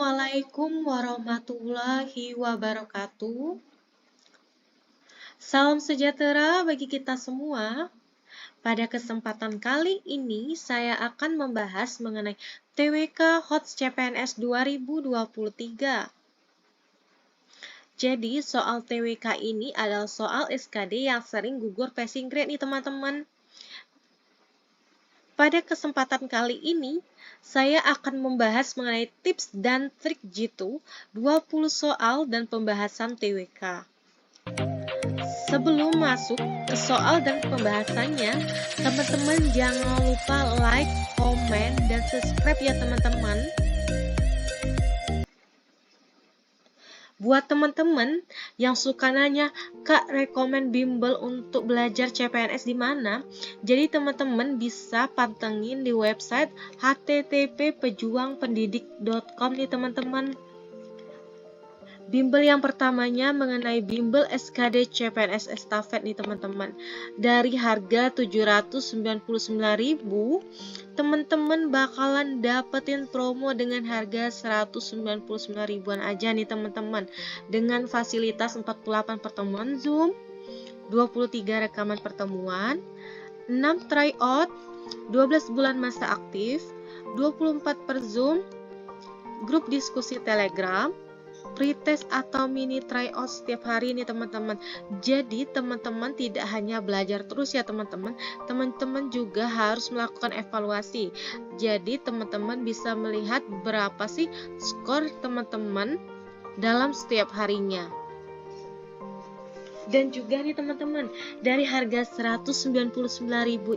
Assalamualaikum warahmatullahi wabarakatuh. Salam sejahtera bagi kita semua. Pada kesempatan kali ini, saya akan membahas mengenai TWK HOTS CPNS 2023. Jadi, soal TWK ini adalah soal SKD yang sering gugur passing grade nih teman-teman. Pada kesempatan kali ini, saya akan membahas mengenai tips dan trik jitu 20 soal dan pembahasan TWK. Sebelum masuk ke soal dan pembahasannya, teman-teman jangan lupa like, komen, dan subscribe ya teman-teman. Buat teman-teman yang suka nanya, Kak, rekomen bimbel untuk belajar CPNS di mana? Jadi teman-teman bisa pantengin di website http://pejuangpendidik.com nih teman-teman. Bimbel yang pertamanya mengenai bimbel SKD CPNS Estafet nih teman-teman. Dari harga 799.000, teman-teman bakalan dapetin promo dengan harga 199 ribuan aja nih teman-teman. Dengan fasilitas 48 pertemuan Zoom, 23 rekaman pertemuan, 6 tryout, 12 bulan masa aktif, 24 per Zoom, grup diskusi Telegram, pretest atau mini tryout setiap hari nih teman-teman. Jadi teman-teman tidak hanya belajar terus ya teman-teman, teman-teman juga harus melakukan evaluasi. Jadi teman-teman bisa melihat berapa sih skor teman-teman dalam setiap harinya. Dan juga nih teman-teman, dari harga 199.000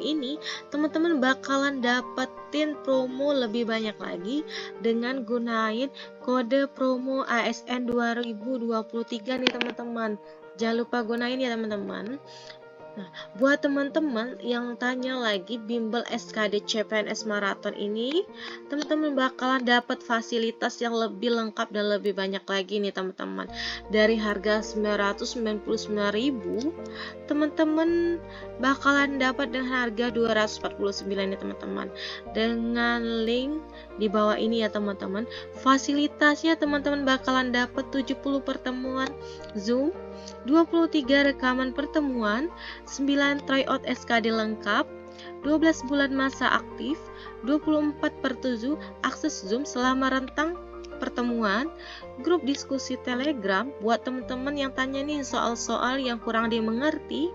ini, teman-teman bakalan dapetin promo lebih banyak lagi dengan gunain kode promo ASN 2023 nih teman-teman. Jangan lupa gunain ya teman-teman. Nah, buat teman-teman yang tanya lagi bimbel SKD CPNS Marathon ini, teman-teman bakalan dapat fasilitas yang lebih lengkap dan lebih banyak lagi nih teman-teman. Dari harga 999.000, teman-teman bakalan dapat dengan harga 249 nih teman-teman. Dengan link di bawah ini ya teman-teman. Fasilitasnya teman-teman bakalan dapat 70 pertemuan Zoom, 23 rekaman pertemuan, 9 tryout SKD lengkap, 12 bulan masa aktif, 24/7 akses Zoom selama rentang pertemuan, grup diskusi Telegram buat teman-teman yang tanya nih soal-soal yang kurang dimengerti,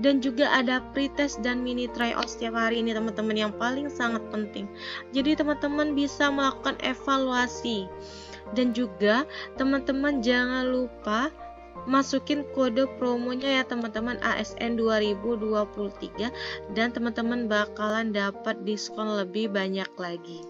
dan juga ada pretest dan mini tryout setiap hari ini teman-teman yang paling sangat penting. Jadi teman-teman bisa melakukan evaluasi, dan juga teman-teman jangan lupa masukin kode promonya ya teman-teman, ASN 2023, dan teman-teman bakalan dapat diskon lebih banyak lagi.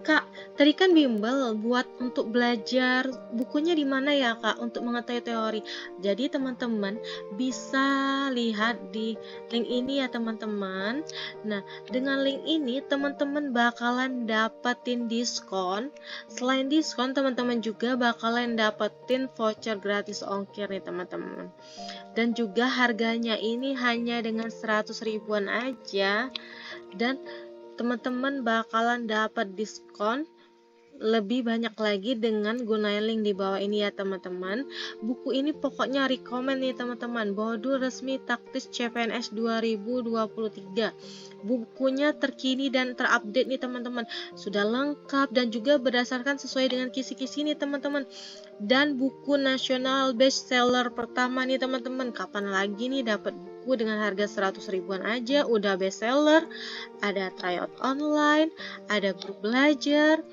Kak, tadi kan bimbel buat untuk belajar bukunya di mana ya Kak untuk mengetahui teori. Jadi teman-teman bisa lihat di link ini ya teman-teman. Nah, dengan link ini teman-teman bakalan dapetin diskon. Selain diskon, teman-teman juga bakalan dapetin voucher gratis ongkir nih teman-teman. Dan juga harganya ini hanya dengan 100 ribuan aja, dan teman-teman bakalan dapat diskon lebih banyak lagi dengan gunain link di bawah ini ya teman-teman. Buku ini pokoknya rekomen nih teman-teman, modul resmi taktis CPNS 2023. Bukunya terkini dan terupdate nih teman-teman, sudah lengkap dan juga berdasarkan sesuai dengan kisi-kisi nih teman-teman. Dan buku nasional bestseller pertama nih teman-teman. Kapan lagi nih dapat buku dengan harga 100 ribuan aja udah bestseller, ada tryout online, ada grup belajar,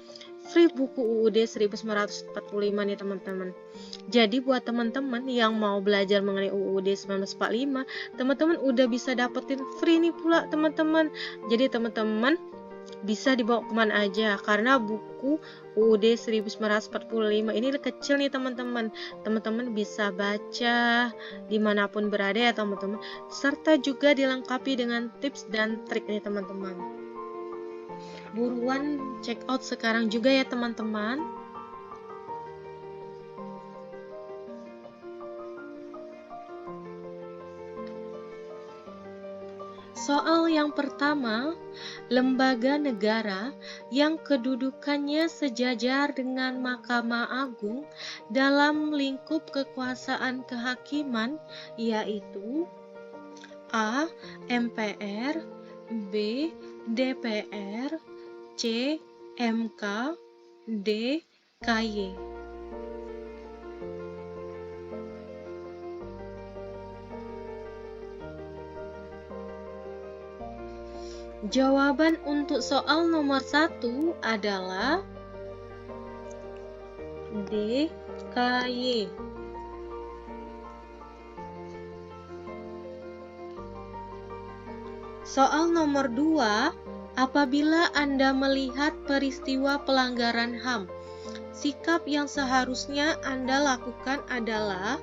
free buku UUD 1945 nih teman-teman. Jadi buat teman-teman yang mau belajar mengenai UUD 1945, teman-teman udah bisa dapetin free nih pula teman-teman. Jadi teman-teman bisa dibawa kemana aja, karena buku UUD 1945 ini kecil nih teman-teman. Teman-teman bisa baca dimanapun berada ya teman-teman, serta juga dilengkapi dengan tips dan trik nih teman-teman. Buruan check out sekarang juga ya teman-teman. Soal yang pertama, lembaga negara yang kedudukannya sejajar dengan Mahkamah Agung dalam lingkup kekuasaan kehakiman yaitu A. MPR, B. DPR, C. MK, D. KY. Jawaban untuk soal nomor 1 adalah D. KY. Soal nomor 2, apabila Anda melihat peristiwa pelanggaran HAM, sikap yang seharusnya Anda lakukan adalah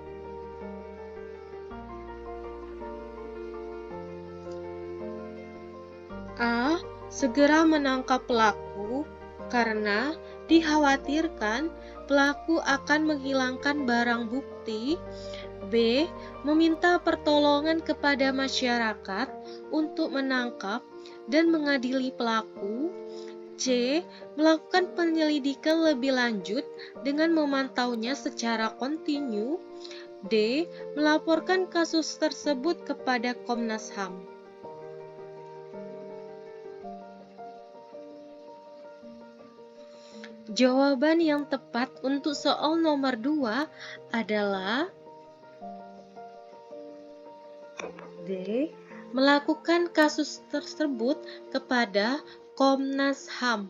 A. Segera menangkap pelaku karena dikhawatirkan pelaku akan menghilangkan barang bukti. B. Meminta pertolongan kepada masyarakat untuk menangkap dan mengadili pelaku. C. Melakukan penyelidikan lebih lanjut dengan memantaunya secara kontinu. D. Melaporkan kasus tersebut kepada Komnas HAM. Jawaban yang tepat untuk soal nomor 2 adalah D. Melakukan kasus tersebut kepada Komnas HAM.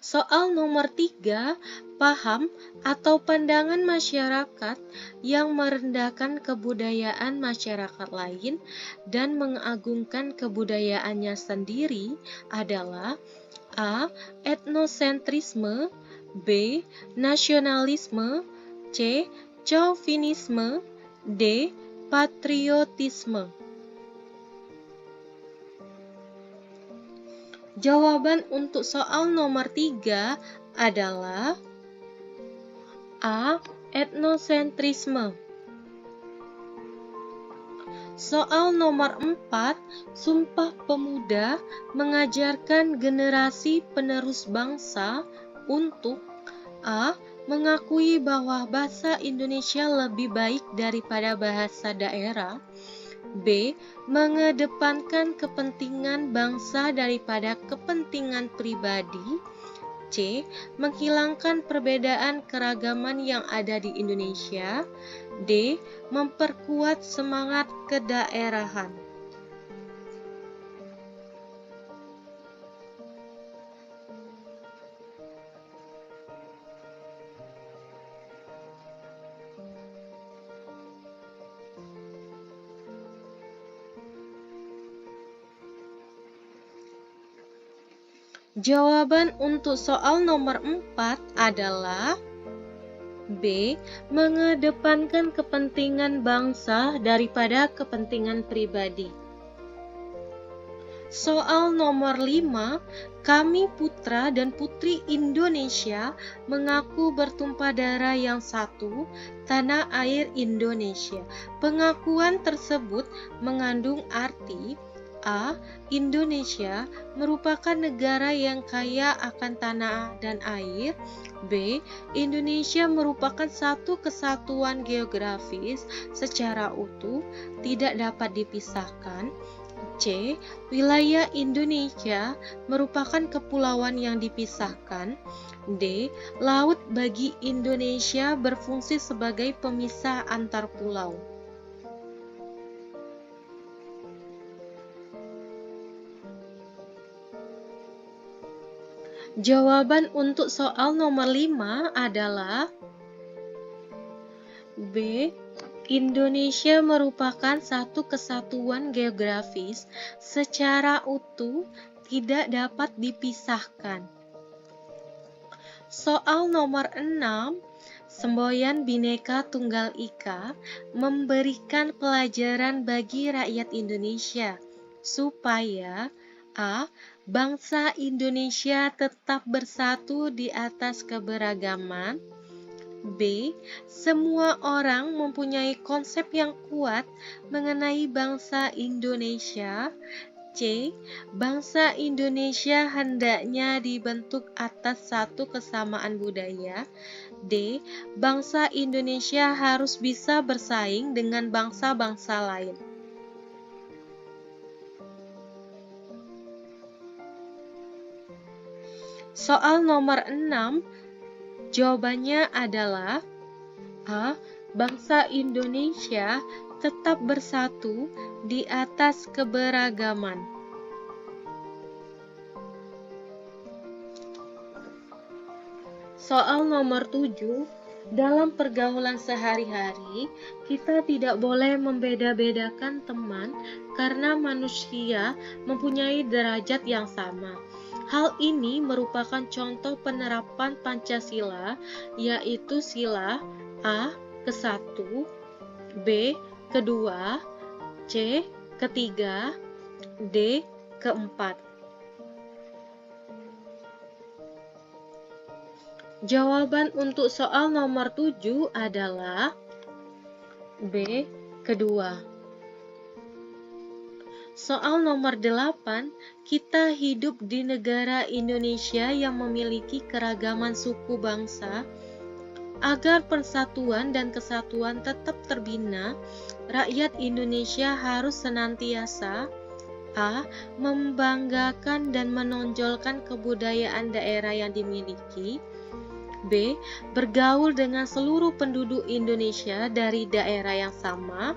Soal nomor 3, paham atau pandangan masyarakat yang merendahkan kebudayaan masyarakat lain dan mengagungkan kebudayaannya sendiri adalah A. Etnosentrisme, B. Nasionalisme, C. Chauvinisme, D. Patriotisme. Jawaban untuk soal nomor 3 adalah A. Etnosentrisme. Soal nomor 4, Sumpah Pemuda mengajarkan generasi penerus bangsa untuk A. Mengakui bahwa bahasa Indonesia lebih baik daripada bahasa daerah. B. Mengedepankan kepentingan bangsa daripada kepentingan pribadi. C. Menghilangkan perbedaan keragaman yang ada di Indonesia. D. Memperkuat semangat kedaerahan. Jawaban untuk soal nomor 4 adalah B. Mengedepankan kepentingan bangsa daripada kepentingan pribadi. Soal nomor 5, kami putra dan putri Indonesia mengaku bertumpah darah yang satu, tanah air Indonesia. Pengakuan tersebut mengandung arti A. Indonesia merupakan negara yang kaya akan tanah dan air. B. Indonesia merupakan satu kesatuan geografis secara utuh, tidak dapat dipisahkan. C. Wilayah Indonesia merupakan kepulauan yang dipisahkan. D. Laut bagi Indonesia berfungsi sebagai pemisah antar pulau. Jawaban untuk soal nomor 5 adalah B. Indonesia merupakan satu kesatuan geografis secara utuh, tidak dapat dipisahkan. Soal nomor 6, Semboyan Bhinneka Tunggal Ika memberikan pelajaran bagi rakyat Indonesia supaya A. Bangsa Indonesia tetap bersatu di atas keberagaman. B. Semua orang mempunyai konsep yang kuat mengenai bangsa Indonesia. C. Bangsa Indonesia hendaknya dibentuk atas satu kesamaan budaya. D. Bangsa Indonesia harus bisa bersaing dengan bangsa-bangsa lain. Soal nomor 6, jawabannya adalah A. Bangsa Indonesia tetap bersatu di atas keberagaman. Soal nomor 7, dalam pergaulan sehari-hari, kita tidak boleh membeda-bedakan teman karena manusia mempunyai derajat yang sama. Hal ini merupakan contoh penerapan Pancasila, yaitu sila A. ke-1, B. ke-2, C. ke-3, D. ke-4. Jawaban untuk soal nomor 7 adalah B. ke-2. Soal nomor 8, kita hidup di negara Indonesia yang memiliki keragaman suku bangsa. Agar persatuan dan kesatuan tetap terbina, rakyat Indonesia harus senantiasa A. membanggakan dan menonjolkan kebudayaan daerah yang dimiliki. B. Bergaul dengan seluruh penduduk Indonesia dari daerah yang sama.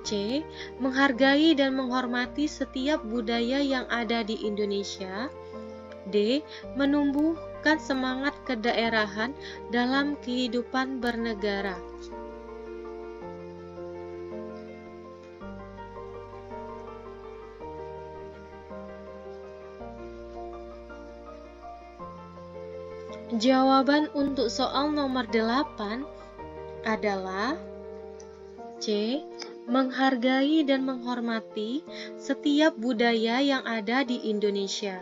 C. Menghargai dan menghormati setiap budaya yang ada di Indonesia. D. Menumbuhkan semangat kedaerahan dalam kehidupan bernegara. Jawaban untuk soal nomor 8 adalah C. Menghargai dan menghormati setiap budaya yang ada di Indonesia.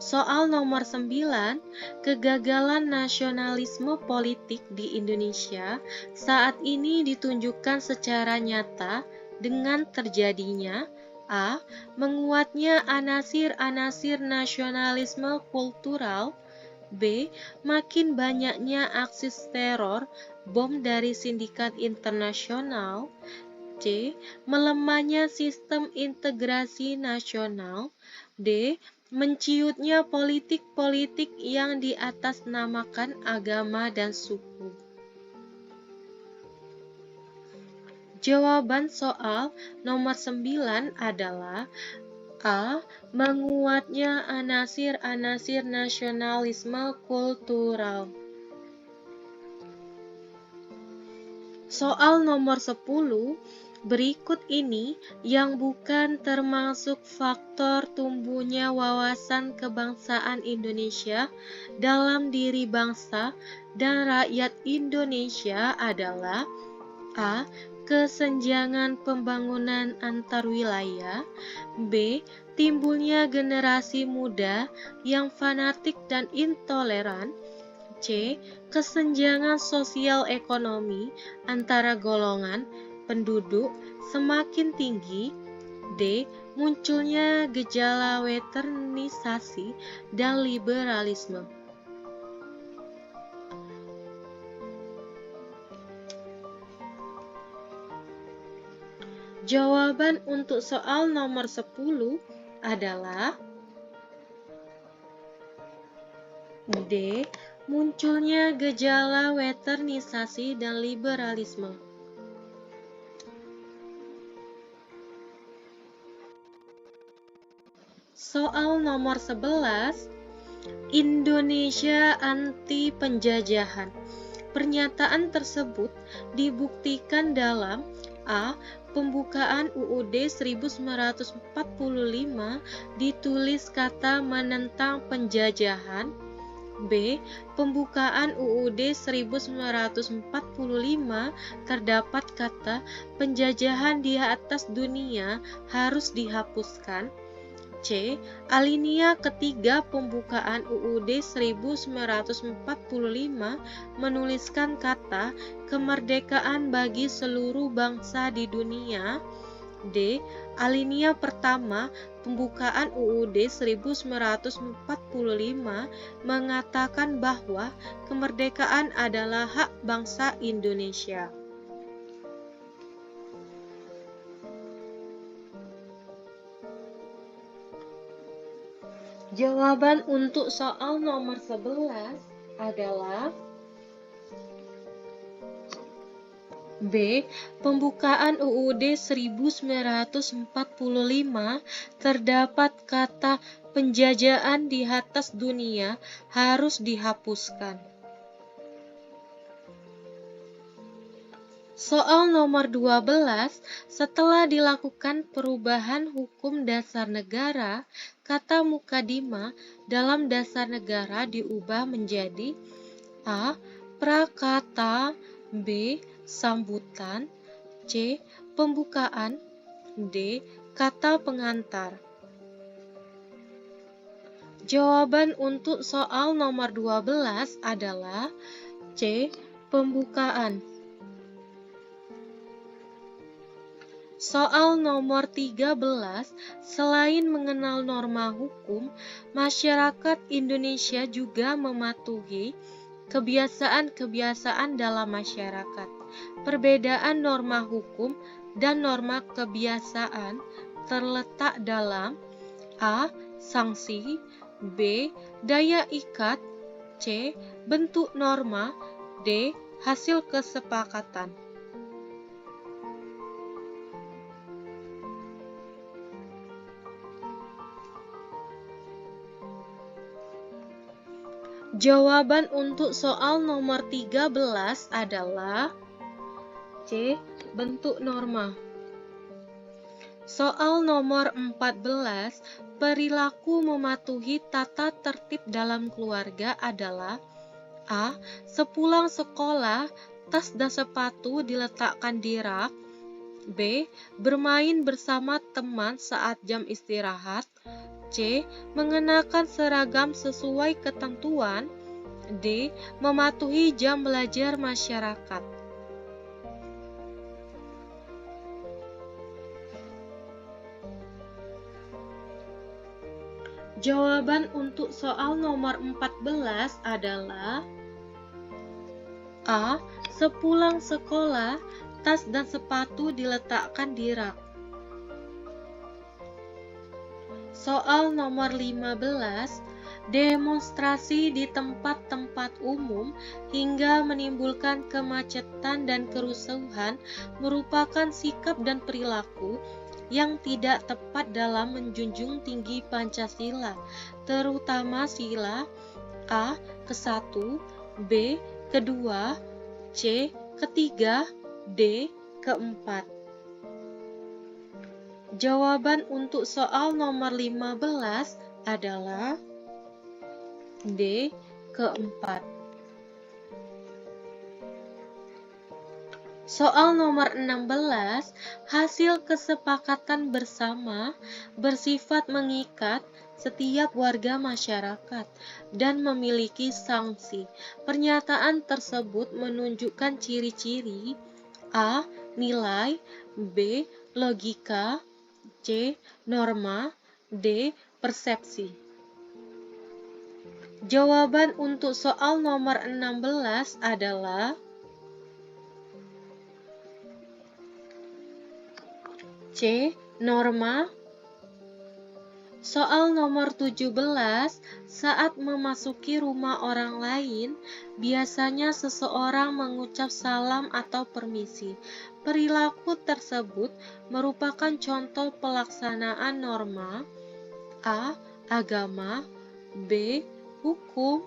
Soal nomor 9, kegagalan nasionalisme politik di Indonesia saat ini ditunjukkan secara nyata dengan terjadinya A. Menguatnya anasir-anasir nasionalisme kultural. B. Makin banyaknya aksi teror bom dari sindikat internasional. C. Melemahnya sistem integrasi nasional. D. Menciutnya politik-politik yang diatasnamakan agama dan suku. Jawaban soal nomor 9 adalah A. Menguatnya anasir-anasir nasionalisme kultural. Soal nomor 10, berikut ini yang bukan termasuk faktor tumbuhnya wawasan kebangsaan Indonesia dalam diri bangsa dan rakyat Indonesia adalah A. Kesenjangan pembangunan antar wilayah. B. Timbulnya generasi muda yang fanatik dan intoleran. C. Kesenjangan sosial ekonomi antara golongan penduduk semakin tinggi. D. Munculnya gejala westernisasi dan liberalisme. Jawaban untuk soal nomor 10 adalah D. Munculnya gejala westernisasi dan liberalisme. Soal nomor 11, Indonesia anti penjajahan. Pernyataan tersebut dibuktikan dalam A. Pembukaan UUD 1945 ditulis kata menentang penjajahan. B. Pembukaan UUD 1945 terdapat kata penjajahan di atas dunia harus dihapuskan. C. Alinea ketiga pembukaan UUD 1945 menuliskan kata kemerdekaan bagi seluruh bangsa di dunia. D. Alinea pertama pembukaan UUD 1945 mengatakan bahwa kemerdekaan adalah hak bangsa Indonesia. Jawaban untuk soal nomor 11 adalah B. Pembukaan UUD 1945 terdapat kata penjajahan di atas dunia harus dihapuskan. Soal nomor 12, setelah dilakukan perubahan hukum dasar negara, kata mukadimah dalam dasar negara diubah menjadi A. Prakata, B. Sambutan, C. Pembukaan, D. Kata pengantar. Jawaban untuk soal nomor 12 adalah C. Pembukaan. Soal nomor 13, selain mengenal norma hukum, masyarakat Indonesia juga mematuhi kebiasaan-kebiasaan dalam masyarakat. Perbedaan norma hukum dan norma kebiasaan terletak dalam A. Sanksi, B. Daya ikat, C. Bentuk norma, D. Hasil kesepakatan. Jawaban untuk soal nomor 13 adalah C. Bentuk norma. Soal nomor 14, perilaku mematuhi tata tertib dalam keluarga adalah A. Sepulang sekolah, tas dan sepatu diletakkan di rak. B. Bermain bersama teman saat jam istirahat. C. Mengenakan seragam sesuai ketentuan. D. Mematuhi jam belajar masyarakat. Jawaban untuk soal nomor 14 adalah A. Sepulang sekolah, tas dan sepatu diletakkan di rak. Soal nomor 15, demonstrasi di tempat-tempat umum hingga menimbulkan kemacetan dan kerusuhan merupakan sikap dan perilaku yang tidak tepat dalam menjunjung tinggi Pancasila, terutama sila A. ke-1, B. ke-2, C. ke-3, D. ke-4. Jawaban untuk soal nomor 15 adalah D. ke-4. Soal nomor 16, hasil kesepakatan bersama bersifat mengikat setiap warga masyarakat dan memiliki sanksi. Pernyataan tersebut menunjukkan ciri-ciri A. Nilai, B. Logika, C. Norma, D. Persepsi. Jawaban untuk soal nomor 16 adalah C. Norma. Soal nomor 17, saat memasuki rumah orang lain, biasanya seseorang mengucap salam atau permisi. Perilaku tersebut merupakan contoh pelaksanaan norma A. Agama, B. Hukum,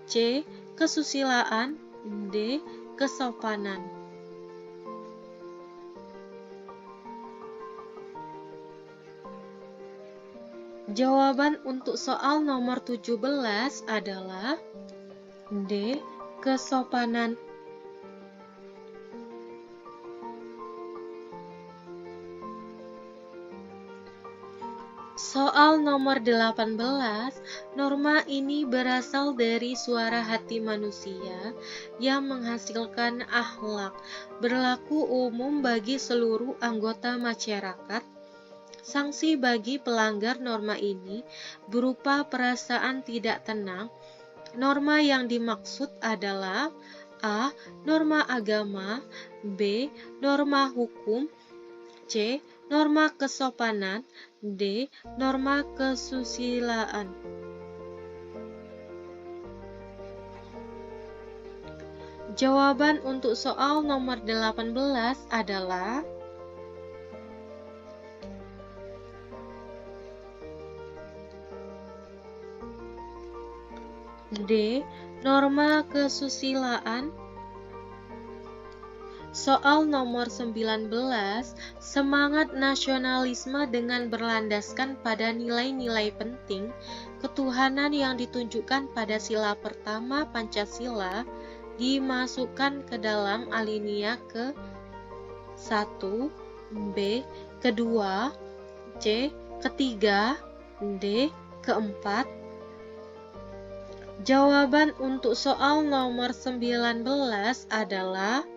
C. Kesusilaan, D. Kesopanan. Jawaban untuk soal nomor 17 adalah D. Kesopanan. Soal nomor 18, norma ini berasal dari suara hati manusia yang menghasilkan akhlak, berlaku umum bagi seluruh anggota masyarakat. Sanksi bagi pelanggar norma ini berupa perasaan tidak tenang. Norma yang dimaksud adalah A. Norma agama, B. Norma hukum, C. Norma kesopanan, D. Norma kesusilaan. Jawaban untuk soal nomor 18 adalah D. Norma kesusilaan. Soal nomor 19, semangat nasionalisme dengan berlandaskan pada nilai-nilai penting ketuhanan yang ditunjukkan pada sila pertama Pancasila dimasukkan ke dalam alinea ke-1, B, kedua, C, ketiga, D, keempat. Jawaban untuk soal nomor 19 adalah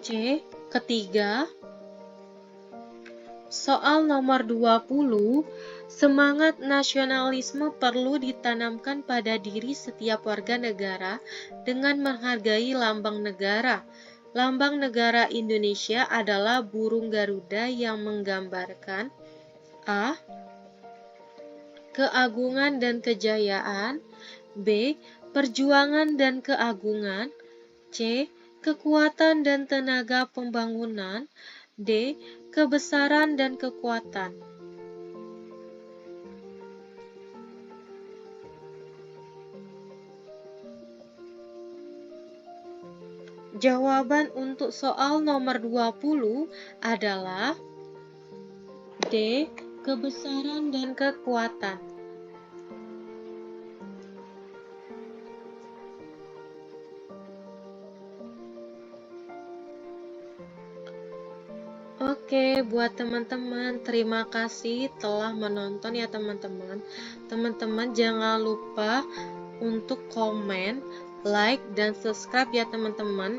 C, ketiga. Soal nomor 20, semangat nasionalisme perlu ditanamkan pada diri setiap warga negara dengan menghargai lambang negara. Lambang negara Indonesia adalah burung Garuda yang menggambarkan A. Keagungan dan kejayaan, B. Perjuangan dan keagungan, C. Kekuatan dan tenaga pembangunan, D. Kebesaran dan kekuatan. Jawaban untuk soal nomor 20 adalah D. Kebesaran dan kekuatan. Oke, buat teman-teman, terima kasih telah menonton ya teman-teman. Teman-teman jangan lupa untuk komen, like, dan subscribe ya teman-teman.